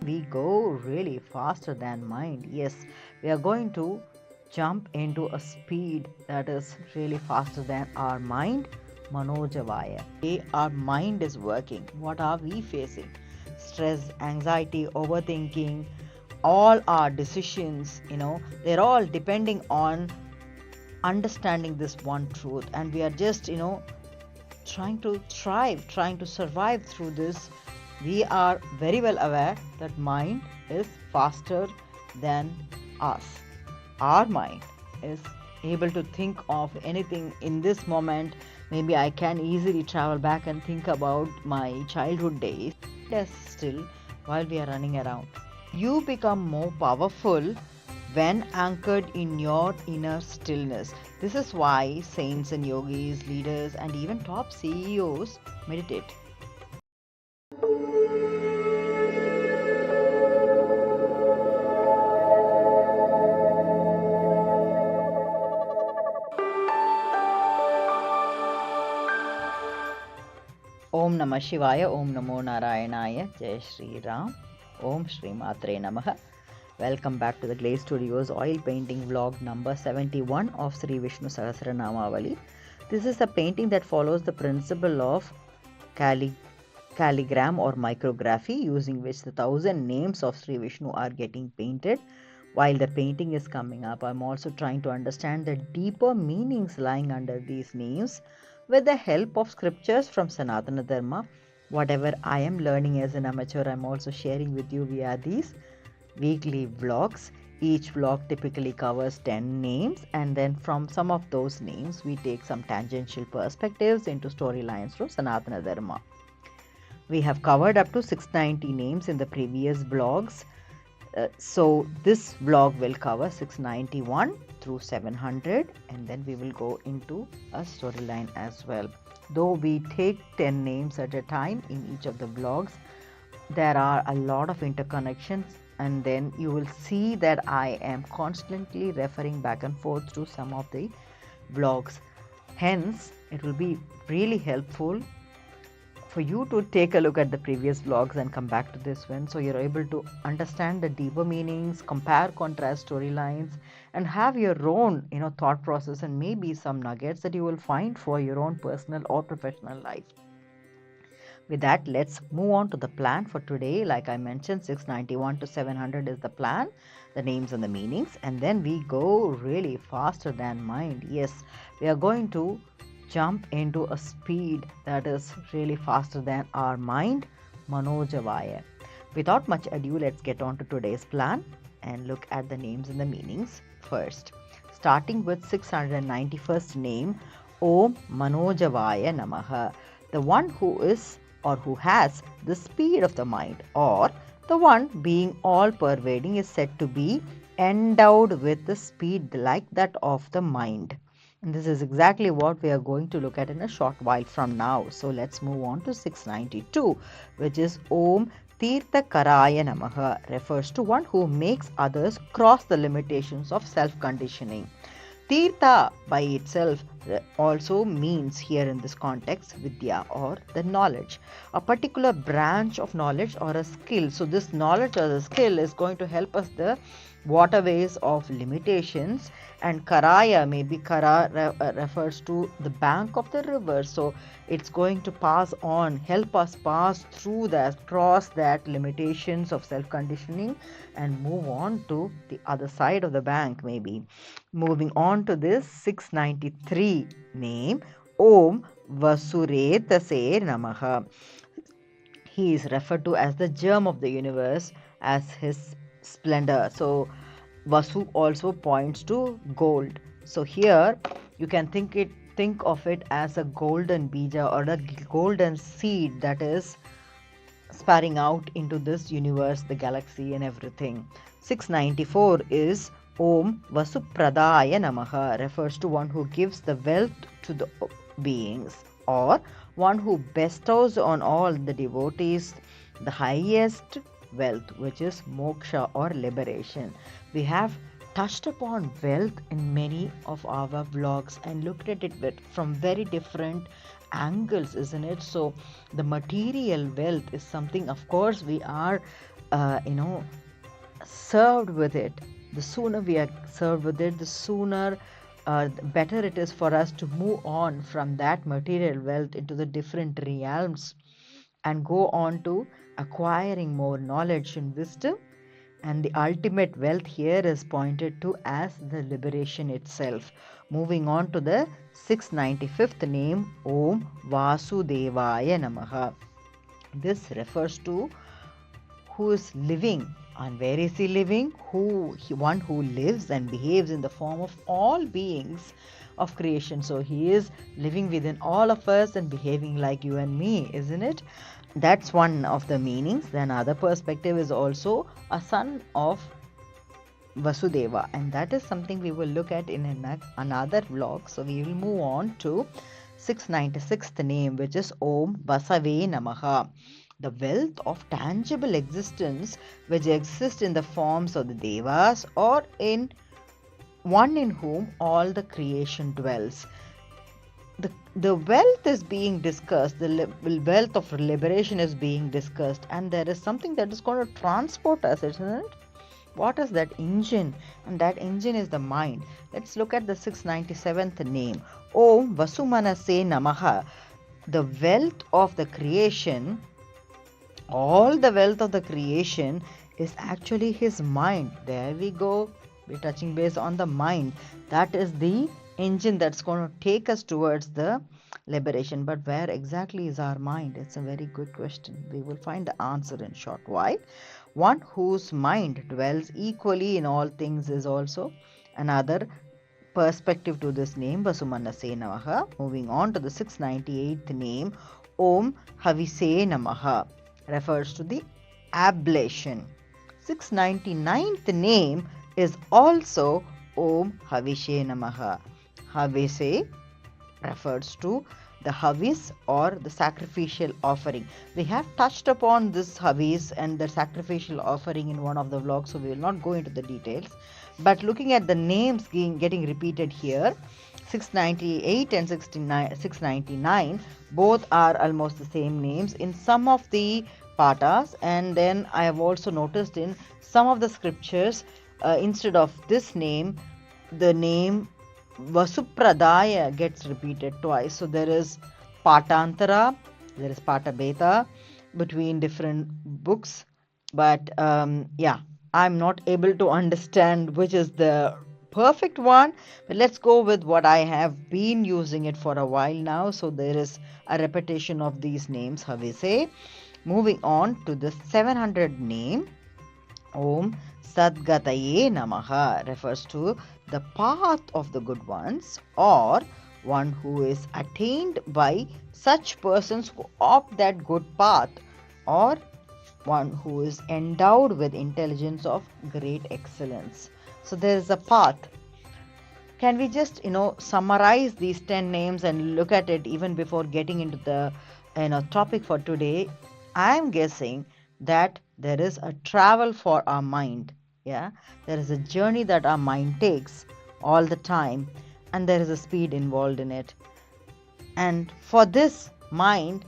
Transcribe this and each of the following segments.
We go really faster than mind. Yes, we are going to jump into a speed that is really faster than our mind. Manojavāya. Our mind is working. What are we facing? Stress, anxiety, overthinking, all our decisions, they're all depending on understanding this one truth. And we are just, trying to thrive, trying to survive through this. We are very well aware that mind is faster than us. Our mind is able to think of anything in this moment. Maybe I can easily travel back and think about my childhood days. Yes, still, while we are running around. You become more powerful when anchored in your inner stillness. This is why saints and yogis, leaders, and even top CEOs meditate. Om Namah Shivaya, Om Namo Narayanaya, Jai Shri Ram, Om Shri Matre Namaha. Welcome back to the Glaze Studios oil painting vlog number 71 of Sri Vishnu Sahasranamavali. This is a painting that follows the principle of calligram or micrography, using which the 1,000 names of Sri Vishnu are getting painted. While the painting is coming up, I'm also trying to understand the deeper meanings lying under these names with the help of scriptures from Sanatana Dharma. Whatever I am learning as an amateur, I'm also sharing with you via these weekly vlogs. Each vlog typically covers 10 names, and then from some of those names we take some tangential perspectives into storylines from Sanatana Dharma. We have covered up to 690 names in the previous vlogs. So this vlog will cover 691 through 700, and then we will go into a storyline as well. Though we take 10 names at a time in each of the vlogs, there are a lot of interconnections, and then you will see that I am constantly referring back and forth to some of the vlogs. Hence, it will be really helpful for you to take a look at the previous vlogs and come back to this one, so you're able to understand the deeper meanings, compare, contrast storylines, and have your own thought process, and maybe some nuggets that you will find for your own personal or professional life. With that, let's move on to the plan for today. Like I mentioned, 691 to 700 is the plan, the names and the meanings, and then we go really faster than mind. Yes, we are going to jump into a speed that is really faster than our mind. Manojavāya. Without much ado, let's get on to today's plan and look at the names and the meanings first. Starting with 691st name, Om Manojavāya Namaha. The one who is or who has the speed of the mind, or the one being all-pervading, is said to be endowed with the speed like that of the mind. And this is exactly what we are going to look at in a short while from now. So let's move on to 692, which is Om Tirthakaraya Namaha, refers to one who makes others cross the limitations of self-conditioning. Tirtha by itself also means here in this context Vidya, or the knowledge, a particular branch of knowledge or a skill. So this knowledge or the skill is going to help us the waterways of limitations. And Karaya, maybe Kara refers to the bank of the river. So it's going to pass on, help us pass through that, cross that limitations of self-conditioning and move on to the other side of the bank maybe. Moving on to this 693 name, Om Vasuretase Namaha. He is referred to as the germ of the universe, as his splendor. So Vasu also points to gold. So here you can think of it as a golden bija, or a golden seed that is sparring out into this universe, the galaxy and everything. 694 is Om Vasupradaya Namaha, refers to one who gives the wealth to the beings, or one who bestows on all the devotees the highest wealth, which is moksha or liberation. We have touched upon wealth in many of our vlogs and looked at it from very different angles, isn't it? So the material wealth is something, of course, we are served with it, the sooner we are served with it, the sooner the better it is for us to move on from that material wealth into the different realms and go on to acquiring more knowledge and wisdom. And the ultimate wealth here is pointed to as the liberation itself. Moving on to the 695th name, Om Vasudevaya Namaha. This refers to who is living. And where is he living? One who lives and behaves in the form of all beings of creation. So he is living within all of us and behaving like you and me, isn't it? That's one of the meanings. Then other perspective is also a son of Vasudeva, and that is something we will look at in another vlog. So we will move on to 696th name, which is Om Vasave Namaha. The wealth of tangible existence which exists in the forms of the Devas or in one in whom all the creation dwells. The wealth is being discussed, the wealth of liberation is being discussed, and there is something that is going to transport us, isn't it? What is that engine? And that engine is the mind. Let's look at the 697th name, Om Vasumanase Namaha. The wealth of the creation, all the wealth of the creation is actually his mind. There we go. We're touching base on the mind. That is the engine that's going to take us towards the liberation. But where exactly is our mind? It's a very good question. We will find the answer in short while. One whose mind dwells equally in all things is also another perspective to this name, Vasumanase Namaha. Moving on to the 698th name, Om Havise Namaha, refers to the ablation. 699th name is also Om Havise Namaha. Havise refers to the havis or the sacrificial offering. We have touched upon this havis and the sacrificial offering in one of the vlogs, so we will not go into the details. But looking at the names getting repeated here, 698 and 699, both are almost the same names in some of the patas, and then I have also noticed in some of the scriptures, instead of this name, the name Vasupradaya gets repeated twice. So there is Patantara, there is Patabeta between different books. But I'm not able to understand which is the perfect one. But let's go with what I have been using it for a while now. So there is a repetition of these names, Havise. Moving on to the 700 name, Om Sadgataye Namaha, refers to the path of the good ones, or one who is attained by such persons who opt that good path, or one who is endowed with intelligence of great excellence. So there is a path. Can we just summarize these 10 names and look at it even before getting into the topic for today? I am guessing that there is a travel for our mind. There is a journey that our mind takes all the time, and there is a speed involved in it. And for this mind,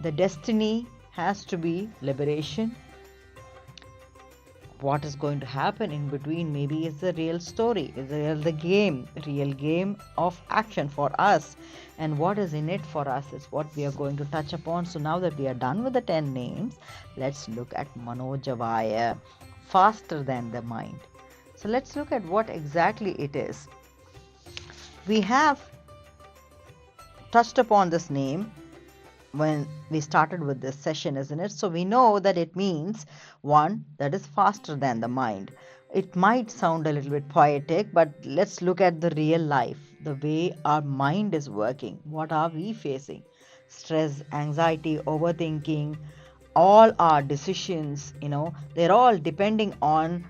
the destiny has to be liberation. What is going to happen in between maybe is the real story, is the real game of action for us. And what is in it for us is what we are going to touch upon. So now that we are done with the 10 names, let's look at Manojavāya, faster than the mind. So let's look at what exactly it is. We have touched upon this name when we started with this session, isn't it? So we know that it means one that is faster than the mind. It might sound a little bit poetic, but let's look at the real life, the way our mind is working. What are we facing? Stress, anxiety, overthinking, all our decisions, they're all depending on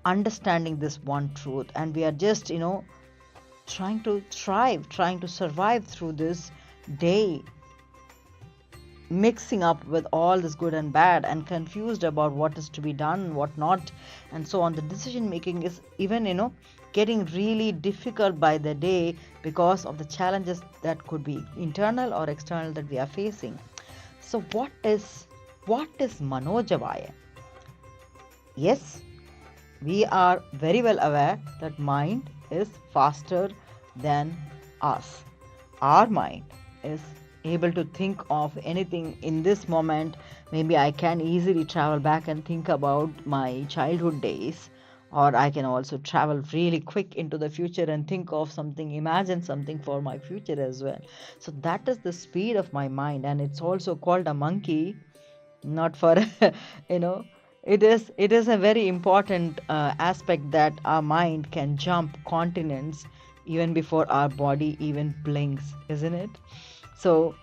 understanding this one truth. And we are just, trying to thrive, trying to survive through this day, mixing up with all this good and bad and confused about what is to be done, what not, and so on. The decision making is even, getting really difficult by the day because of the challenges that could be internal or external that we are facing. So what is Manojavāya? Yes, we are very well aware that mind is faster than us. Our mind is able to think of anything in this moment. Maybe I can easily travel back and think about my childhood days, or I can also travel really quick into the future and think of something, imagine something for my future as well. So that is the speed of my mind, and it's also called a monkey, not for you know it is a very important aspect that our mind can jump continents even before our body even blinks, isn't it? So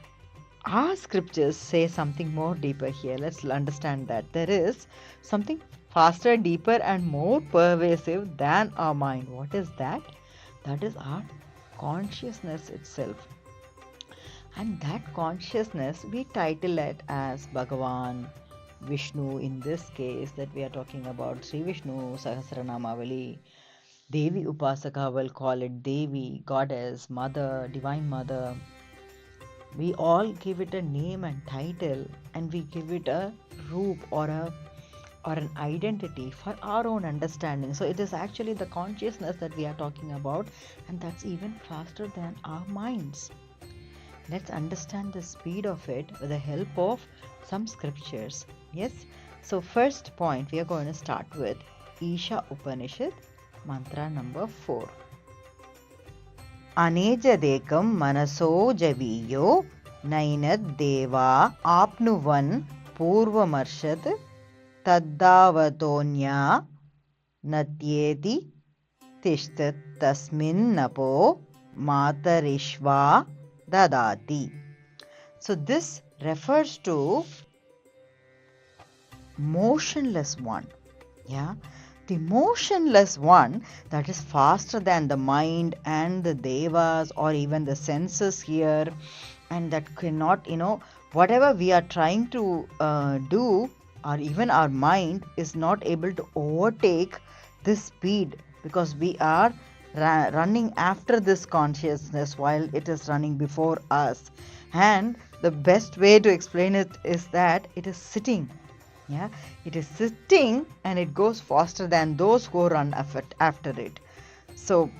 our scriptures say something more deeper here. Let's understand that there is something faster, deeper, and more pervasive than our mind. What is that? That is our consciousness itself. And that consciousness, we title it as Bhagavan, Vishnu. In this case, that we are talking about Sri Vishnu Sahasranamavali. Devi Upasaka will call it Devi, Goddess, Mother, Divine Mother. We all give it a name and title, and we give it a roop or an identity for our own understanding. So it is actually the consciousness that we are talking about, and that's even faster than our minds. Let's understand the speed of it with the help of some scriptures. Yes. So first point we are going to start with Īśa Upaniṣad Mantra number 4. Anejadekam manojavāyo nainad deva apnuvan purvamarshad taddavatonya natyeti tishtat tasmin napo matarishva dadati. So this refers to motionless one. Yeah. The motionless one that is faster than the mind and the devas or even the senses here, and that cannot, whatever we are trying to do, or even our mind is not able to overtake this speed, because we are running after this consciousness while it is running before us. And the best way to explain it is that it is sitting. Yeah, it is sitting and it goes faster than those who run after it. So,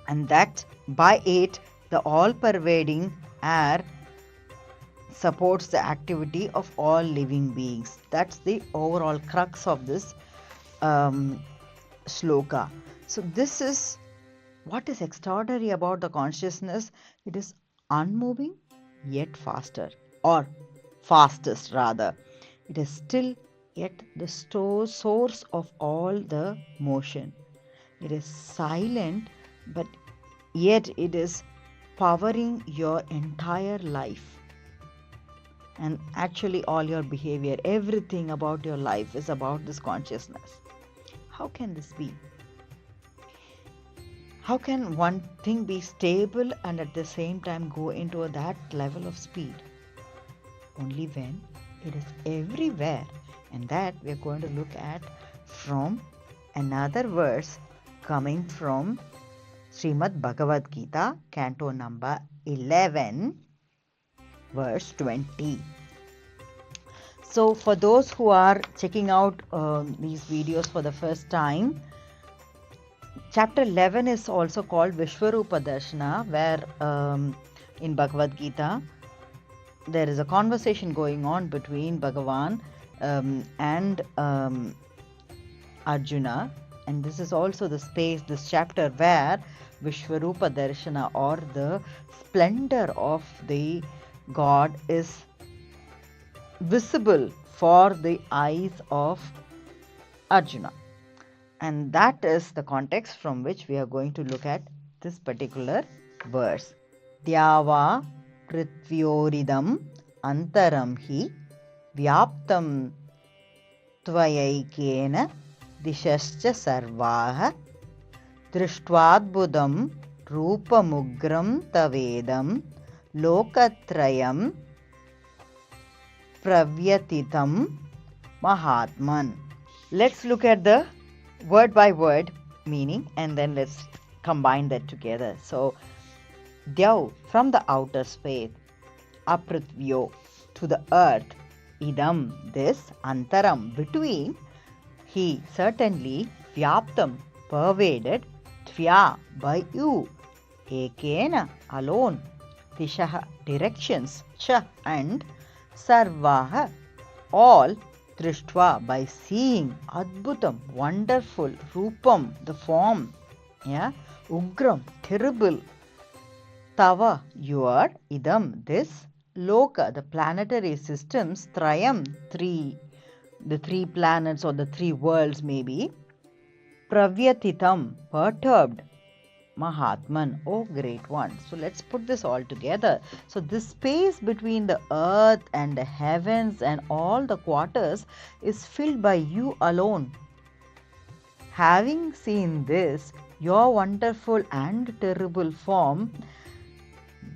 and that by it, the all-pervading air supports the activity of all living beings. That's the overall crux of this shloka. So this is what is extraordinary about the consciousness. It is unmoving yet faster, or fastest rather. It is still yet the source of all the motion. It is silent, but yet it is powering your entire life. And actually all your behavior, everything about your life is about this consciousness. How can this be? How can one thing be stable and at the same time go into that level of speed? Only when it is everywhere, and that we are going to look at from another verse coming from Shrimad Bhagavad Gita, canto number 11, verse 20. So for those who are checking out these videos for the first time, chapter 11 is also called Viśvarūpa Darśana, where in Bhagavad Gita there is a conversation going on between Bhagavan and Arjuna, and this is also the space, this chapter where Viśvarūpa Darśana, or the splendor of the God, is visible for the eyes of Arjuna. And that is the context from which we are going to look at this particular verse. Dyava prithvyoridam antaram hi vyaptam tvayaikena dishascha sarvaha drishtvaadbudam rupamugram tavedam lokatrayam pravyatitam mahatman. Let's look at the word by word meaning and then let's combine that together. So, Dyav, from the outer space, Aprithvyo, to the earth, Idam, this, Antaram, between, He certainly Vyaptam pervaded Tvya by you. Ekena alone. Dishaha directions. Cha and Sarvaha all. Drishtva by seeing. Adbhutam wonderful. Rupam the form. Yeah. Ugram terrible. Tava your. Idam this. Loka the planetary systems. Trayam three. The three planets or the three worlds maybe. Pravyatitam perturbed. Mahatman, oh great one. So let's put this all together. So this space between the earth and the heavens and all the quarters is filled by you alone. Having seen this, your wonderful and terrible form,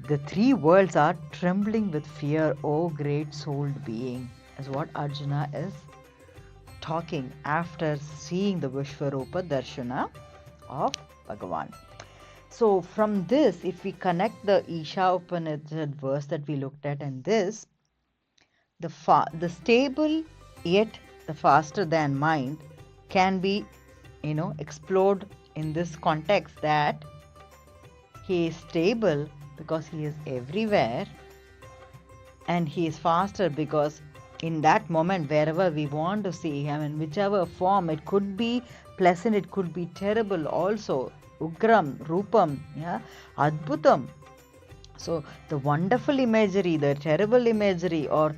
the three worlds are trembling with fear, O great souled being, is what Arjuna is talking after seeing the Viśvarūpa Darśana of Bhagavan. So from this, if we connect the Īśa Upaniṣad verse that we looked at and this, the stable yet the faster than mind can be, explored in this context that he is stable because he is everywhere, and he is faster because in that moment, wherever we want to see him, in whichever form, it could be pleasant, it could be terrible also. Ugram, Rupam, yeah, Adbhutam. So the wonderful imagery, the terrible imagery, or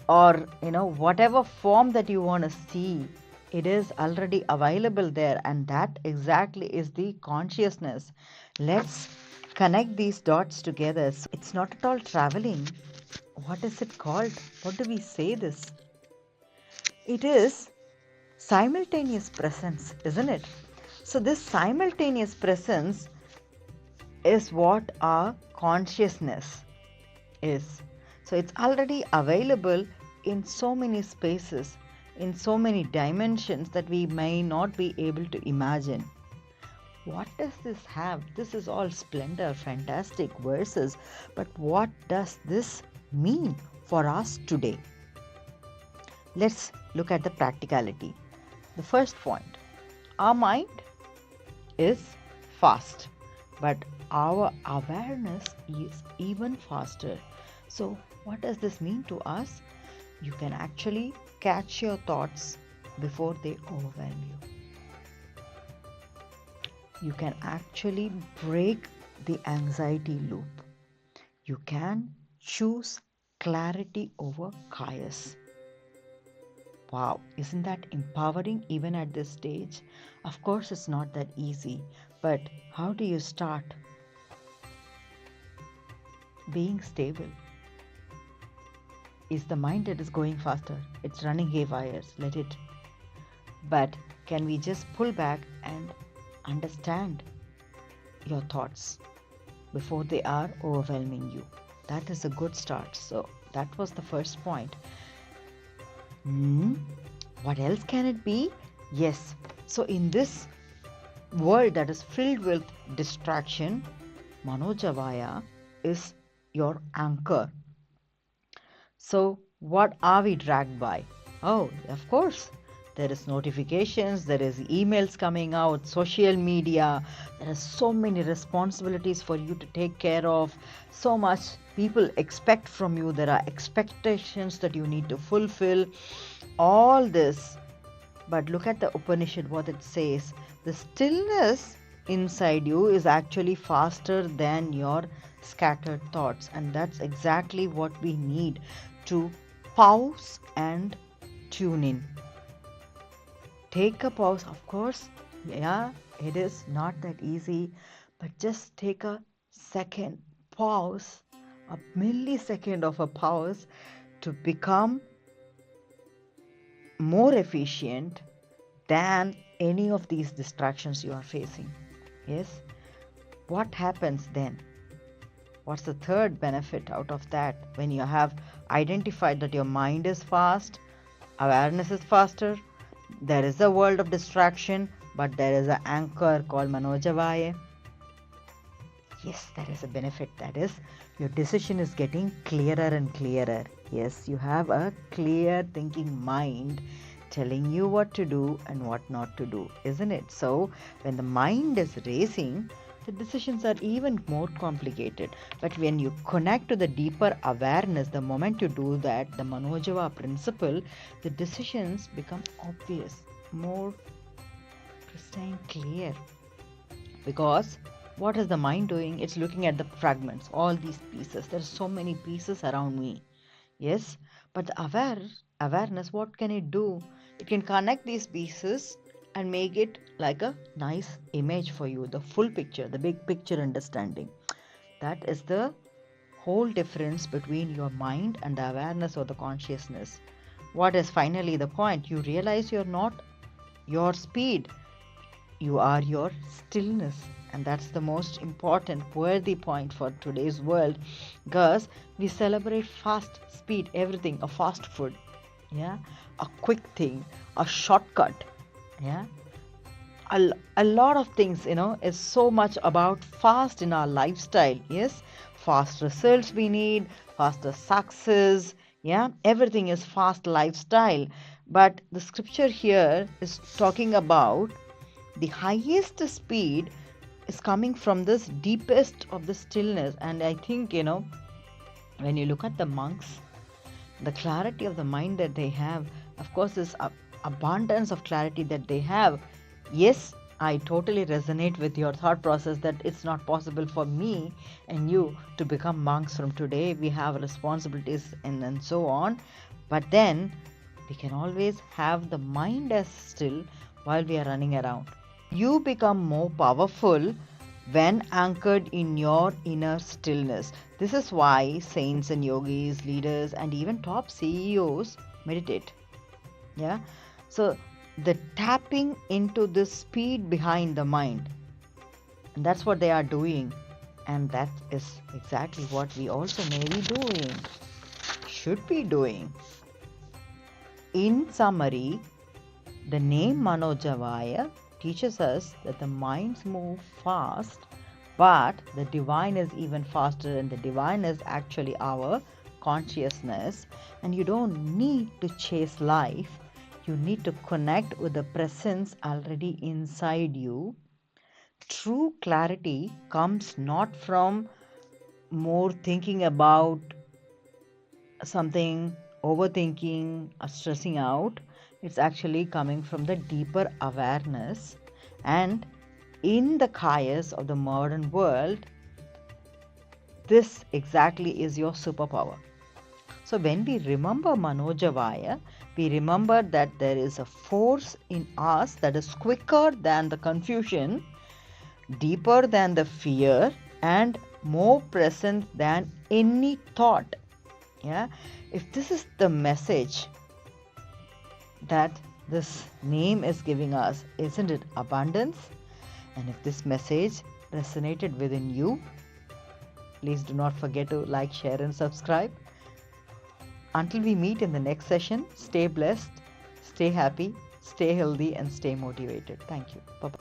whatever form that you want to see, it is already available there, and that exactly is the consciousness. Let's connect these dots together. So it's not at all traveling. What is it called? What do we say this? It is simultaneous presence, isn't it? So this simultaneous presence is what our consciousness is. So it's already available in so many spaces, in so many dimensions that we may not be able to imagine. What does this have? This is all splendor, fantastic verses, but what does this mean for us today? Let's look at the practicality. The first point, our mind is fast, but our awareness is even faster. So what does this mean to us? You can actually catch your thoughts before they overwhelm you. You can actually break the anxiety loop. You can choose clarity over chaos. Wow, isn't that empowering even at this stage? Of course, it's not that easy, but how do you start? Being stable. Is the mind that is going faster? It's running haywire, let it. But can we just pull back and understand your thoughts before they are overwhelming you? That is a good start. So that was the first point. What else can it be? Yes. So in this world that is filled with distraction, Manojavāya is your anchor. So what are we dragged by? Oh, of course. There is notifications, there is emails coming out, social media, there are so many responsibilities for you to take care of, so much people expect from you, there are expectations that you need to fulfill, all this. But look at the Upanishad, what it says. The stillness inside you is actually faster than your scattered thoughts, and that's exactly what we need to pause and tune in. Take a pause, of course, yeah, it is not that easy, but just take a second pause, a millisecond of a pause to become more efficient than any of these distractions you are facing. Yes? What happens then? What's the third benefit out of that? When you have identified that your mind is fast, awareness is faster, there is a world of distraction, but there is an anchor called Manojavāya. Yes, there is a benefit. That is, your decision is getting clearer and clearer. Yes, you have a clear thinking mind telling you what to do and what not to do, isn't it? So when the mind is racing, the decisions are even more complicated. But when you connect to the deeper awareness, the moment you do that, the Manojavāya principle, the decisions become obvious, more pristine, clear. Because what is the mind doing? It's looking at the fragments, all these pieces. There are so many pieces around me. Yes, but the awareness, what can it do? It can connect these pieces and make it like a nice image for you, the full picture, the big picture understanding. That is the whole difference between your mind and the awareness or the consciousness. What is finally the point? You realize you're not your speed, you are your stillness. And that's the most important, worthy point for today's world, because we celebrate fast speed, everything, a fast food, yeah, a quick thing, a shortcut, yeah. A lot of things, is so much about fast in our lifestyle, yes. Fast results we need, faster success, yeah. Everything is fast lifestyle. But the scripture here is talking about the highest speed is coming from this deepest of the stillness. And I think, when you look at the monks, the clarity of the mind that they have, of course, this abundance of clarity that they have. Yes, I totally resonate with your thought process that it's not possible for me and you to become monks from today. We have responsibilities and so on. But then we can always have the mind as still while we are running around. You become more powerful when anchored in your inner stillness. This is why saints and yogis, leaders, and even top CEOs meditate. Yeah. So the tapping into the speed behind the mind. And that's what they are doing. And that is exactly what we also may be doing, should be doing. In summary, the name Manojavāya teaches us that the minds move fast, but the divine is even faster, and the divine is actually our consciousness. And you don't need to chase life. You need to connect with the presence already inside you. True clarity comes not from more thinking about something, overthinking or stressing out. It's actually coming from the deeper awareness. And in the chaos of the modern world, this exactly is your superpower. So when we remember Manojavāya, we remember that there is a force in us that is quicker than the confusion, deeper than the fear, and more present than any thought. Yeah, if this is the message that this name is giving us, isn't it abundance? And if this message resonated within you, please do not forget to like, share, and subscribe. Until we meet in the next session, stay blessed, stay happy, stay healthy, and stay motivated. Thank you. Bye-bye.